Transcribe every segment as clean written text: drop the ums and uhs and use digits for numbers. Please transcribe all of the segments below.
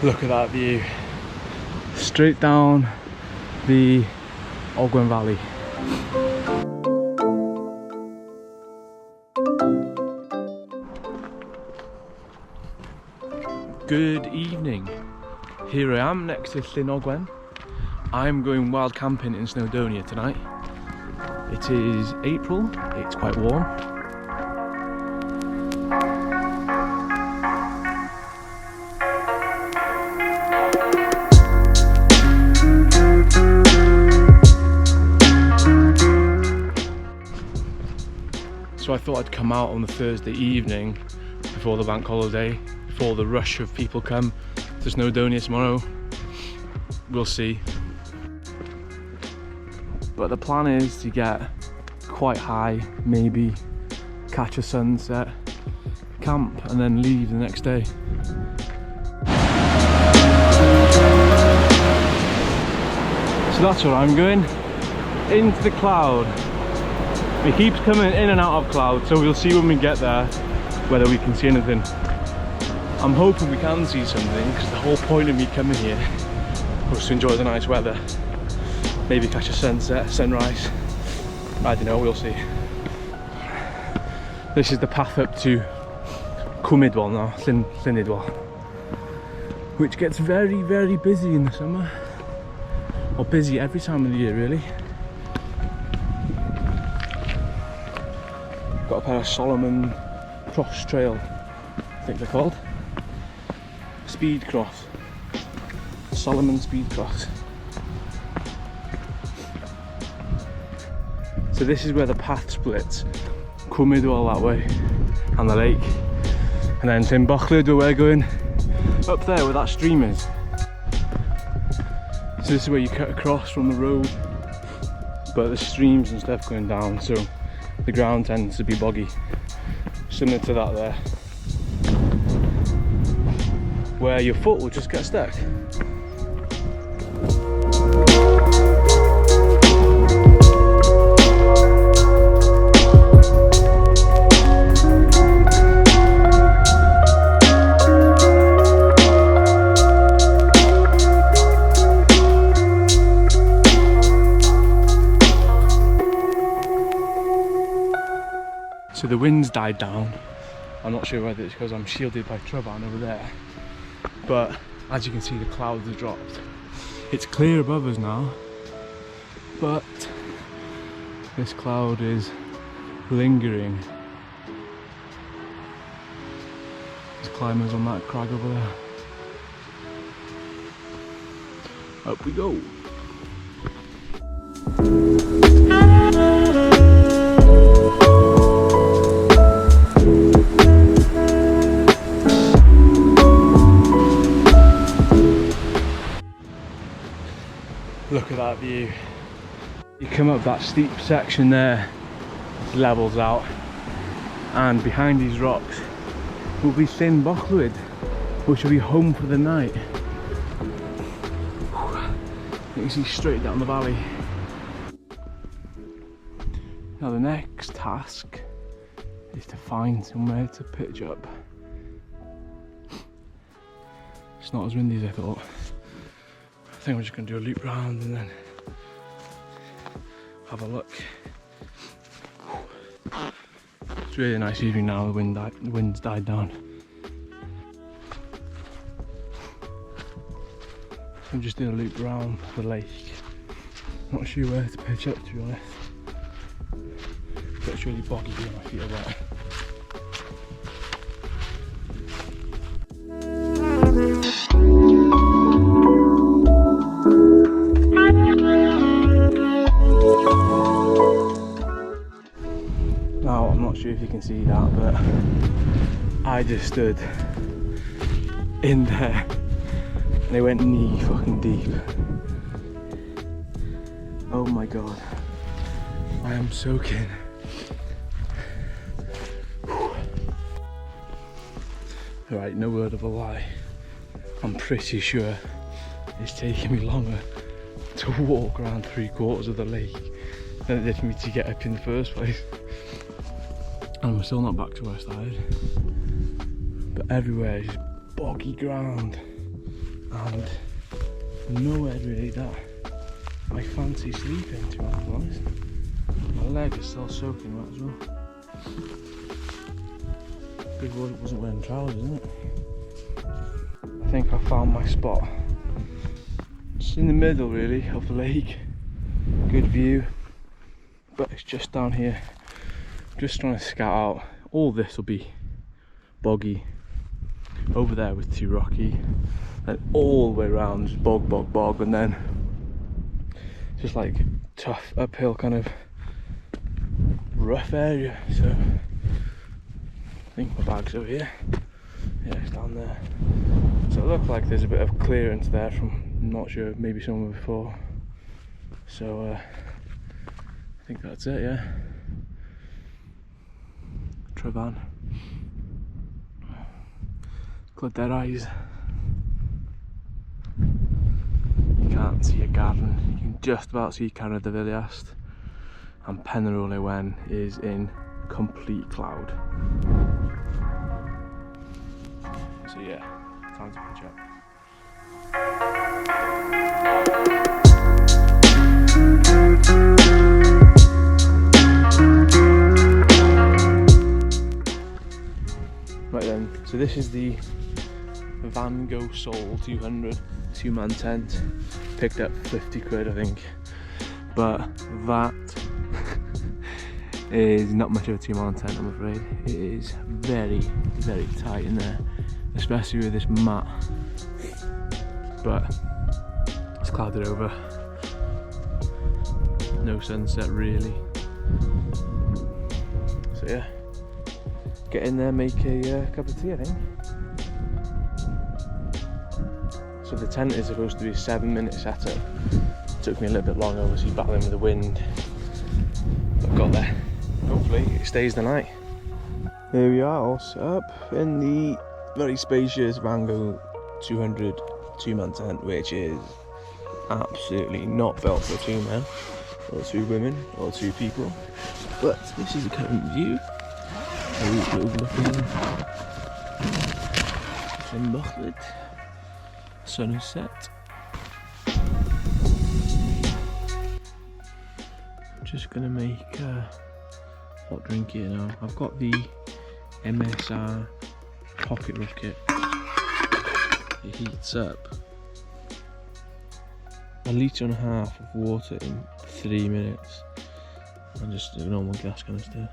Look at that view. Straight down the Llyn Valley. Good evening. Here I am next to Llyn Bochlwyd. I'm going wild camping in Snowdonia tonight. It is April, it's quite warm. So I thought I'd come out on the Thursday evening before the bank holiday, before the rush of people come to Snowdonia tomorrow. We'll see. But the plan is to get quite high, maybe catch a sunset, camp and then leave the next day. So that's where I'm going, into the cloud. It keeps coming in and out of cloud, so we'll see when we get there whether we can see anything. I'm hoping we can see something, because the whole point of me coming here was to enjoy the nice weather. Maybe catch a sunset, sunrise. I don't know, we'll see. This is the path up to Cwmidwal now, Llynidwal, which gets very, very busy in the summer. Or busy every time of the year, really. Got a pair of Solomon Cross Trail, I think they're called. Speed Cross. Solomon Speed Cross. So this is where the path splits. Cwmidwal that way, and the lake. And then Llyn Bochlwyd, where we're going, up there where that stream is. So this is where you cut across from the road, but the streams and stuff going down, so the ground tends to be boggy. Similar to that there, where your foot will just get stuck. So the wind's died down. I'm not sure whether it's because I'm shielded by Traban over there, but as you can see the clouds have dropped. It's clear above us now, but this cloud is lingering. There's climbers on that crag over there. Up we go. Look at that view. You come up that steep section there, it levels out, and behind these rocks will be Llyn Bochlwyd, which will be home for the night. You can see straight down the valley. Now the next task is to find somewhere to pitch up. It's not as windy as I thought. I think I'm just going to do a loop round and then have a look. It's really a nice evening now, the wind's died down. I'm just doing a loop around the lake. Not sure where to pitch up, to be honest. But it's really boggy here, my feet are wet. Now, I'm not sure if you can see that, but I just stood in there and it went knee fucking deep. Oh my god, I am soaking. Alright, no word of a lie, I'm pretty sure it's taking me longer to walk around 3/4 of the lake than it did for me to get up in the first place. And we're still not back to where I started. But everywhere is just boggy ground. and nowhere really that I fancy sleeping, to be honest. My leg is still soaking wet as well. Good word it wasn't wearing trousers, isn't it? I think I found my spot. Just in the middle really of the lake. Good view. But it's just down here. Just trying to scout out. All this will be boggy. Over there was too rocky. And all the way around just bog, bog, bog, and then just like tough uphill kind of rough area. So I think my bag's over here. Yeah, it's down there. So it looks like there's a bit of clearance there from, I'm not sure, maybe somewhere before. So I think that's it, yeah. Travan. Close their eyes. You can't see a garden. You can just about see Canada de Villiast. And Penarole Wen is in complete cloud. So yeah, time to catch up. Right then, so this is the Van Gogh Soul 200 2-man tent. Picked up 50 quid I think, but that is not much of a 2-man tent, I'm afraid. It is very, very tight in there, especially with this mat. But it's clouded over. No sunset really. So yeah, get in there, make a cup of tea I think. So the tent is supposed to be a 7-minute setup. Took me a little bit long, obviously battling with the wind, but got there. Hopefully it stays the night. Here we are, all set up in the very spacious Van Gogh 200 2-man tent, which is absolutely not built for 2 men, or 2 women, or 2 people. But this is the current view. Overlooking Llyn Bochlwyd. Sun is set. Just gonna make a hot drink here now. I've got the MSR pocket rocket. It heats up 1.5 litres of water in 3 minutes. And just a normal gas canister.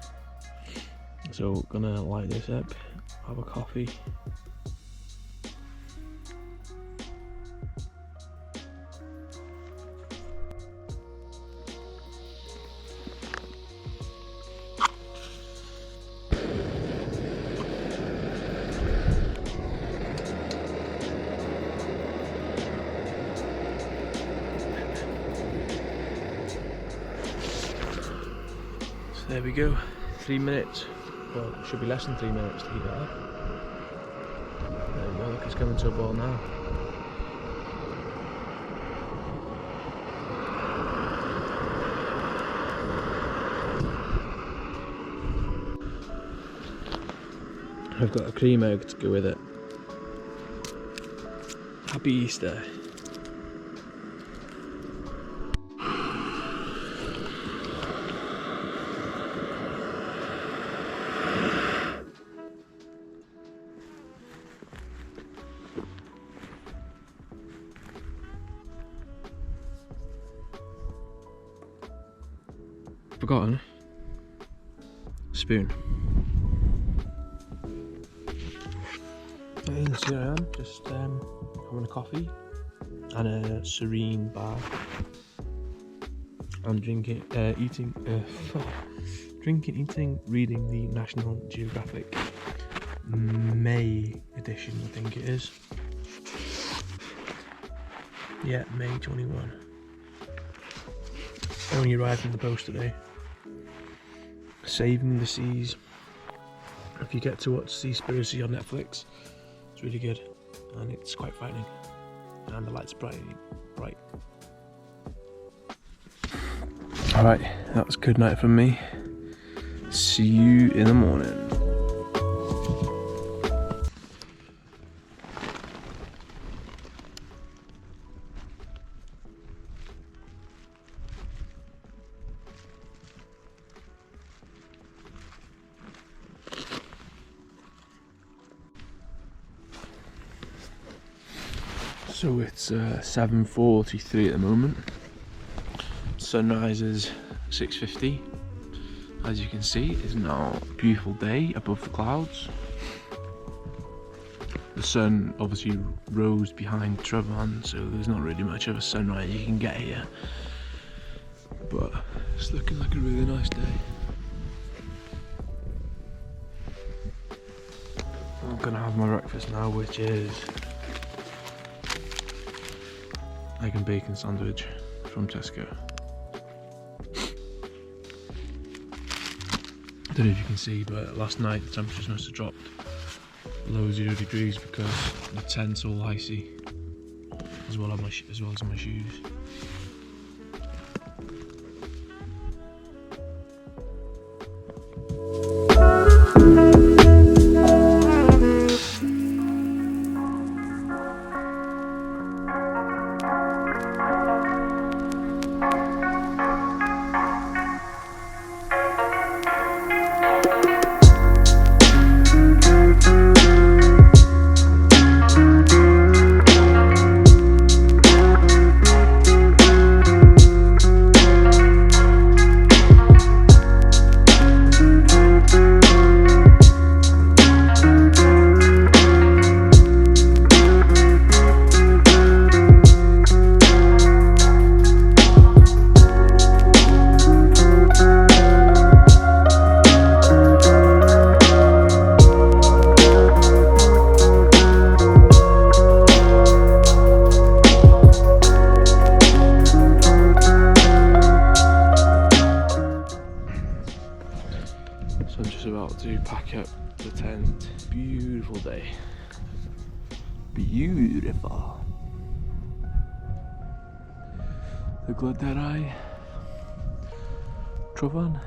So gonna light this up, have a coffee. So there we go, 3 minutes. Well, it should be less than 3 minutes to heat that up. There we go, look, it's coming to a boil now. I've got a cream egg to go with it. Happy Easter. Forgotten spoon. And here I am, just having a coffee and a serene bath. I'm drinking, reading the National Geographic May edition, I think it is. Yeah, May 21. Only arrived in the post today. Saving the Seas. If you get to watch Seaspiracy on Netflix, it's really good and it's quite frightening. And the lights bright. Alright, that was good night from me. See you in the morning. So it's 7:43 at the moment. Sunrise is 6:50. As you can see, it's now a beautiful day above the clouds. The sun obviously rose behind Trevon, so there's not really much of a sunrise you can get here. But it's looking like a really nice day. I'm gonna have my breakfast now, which is egg and bacon sandwich from Tesco. I don't know if you can see, but last night the temperatures must have dropped below 0 degrees because the tent's all icy, as well as my shoes. So I'm just about to pack up the tent. Beautiful day. Beautiful. The Gladarai. Trevon.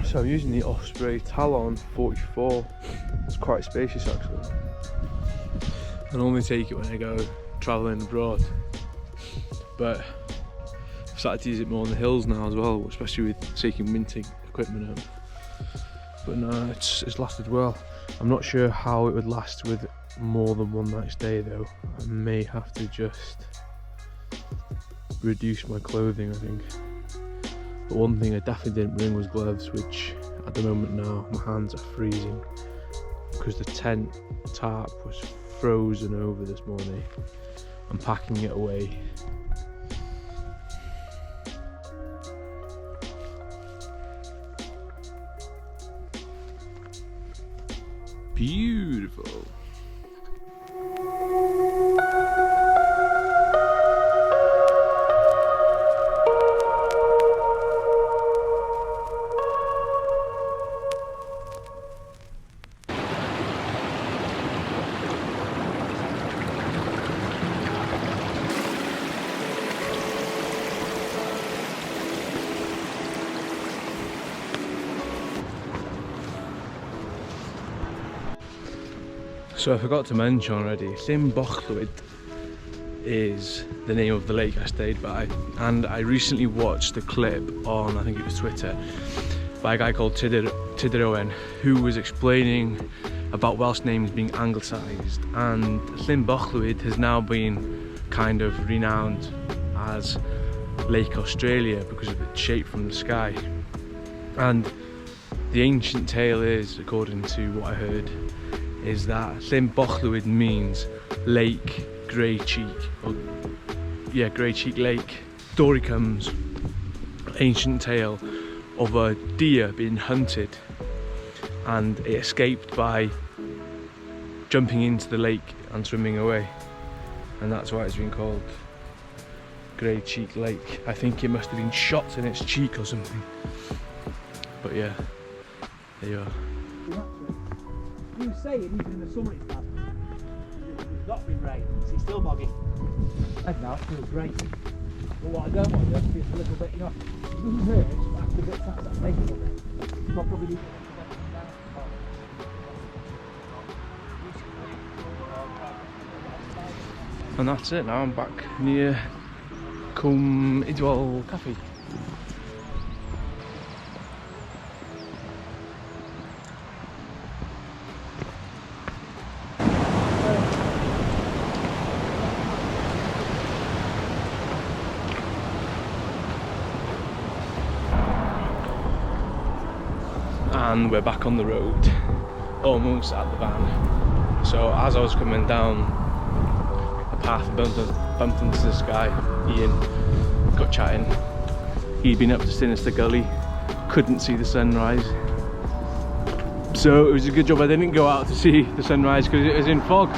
So I'm using the Osprey Talon 44. It's quite spacious actually. I normally take it when I go travelling abroad, but I've started to use it more on the hills now as well, especially with taking winter equipment home. But no, it's lasted well. I'm not sure how it would last with more than one night stay though. I may have to just reduce my clothing, I think. But one thing I definitely didn't bring was gloves, which at the moment now my hands are freezing because the tent tarp was frozen over this morning. I'm packing it away. Beautiful. So I forgot to mention already, Llyn Bochlwyd is the name of the lake I stayed by, and I recently watched a clip on, I think it was Twitter, by a guy called Owen, who was explaining about Welsh names being anglicised, and Llyn Bochlwyd has now been kind of renowned as Lake Australia because of its shape from the sky. And the ancient tale is, according to what I heard, is that Llyn Bochlwyd means Lake Grey Cheek, or yeah, Grey Cheek Lake. Story comes, ancient tale of a deer being hunted, and it escaped by jumping into the lake and swimming away, and that's why it's been called Grey Cheek Lake. I think it must have been shot in its cheek or something, but yeah, there you are. You say it, even in the summer it's bad. It's not been rain, it's still boggy. And now it feels great. But what I don't want to do is a little bit, you know, it doesn't hurt, but after a bit of time, that's making it. I'll probably need to And that's it, now I'm back near Cwm Idwal Cafe. And we're back on the road, almost at the van. So as I was coming down the path, bumped into this guy, Ian, got chatting. He'd been up to Sinister Gully, couldn't see the sunrise. So it was a good job I didn't go out to see the sunrise because it was in fog.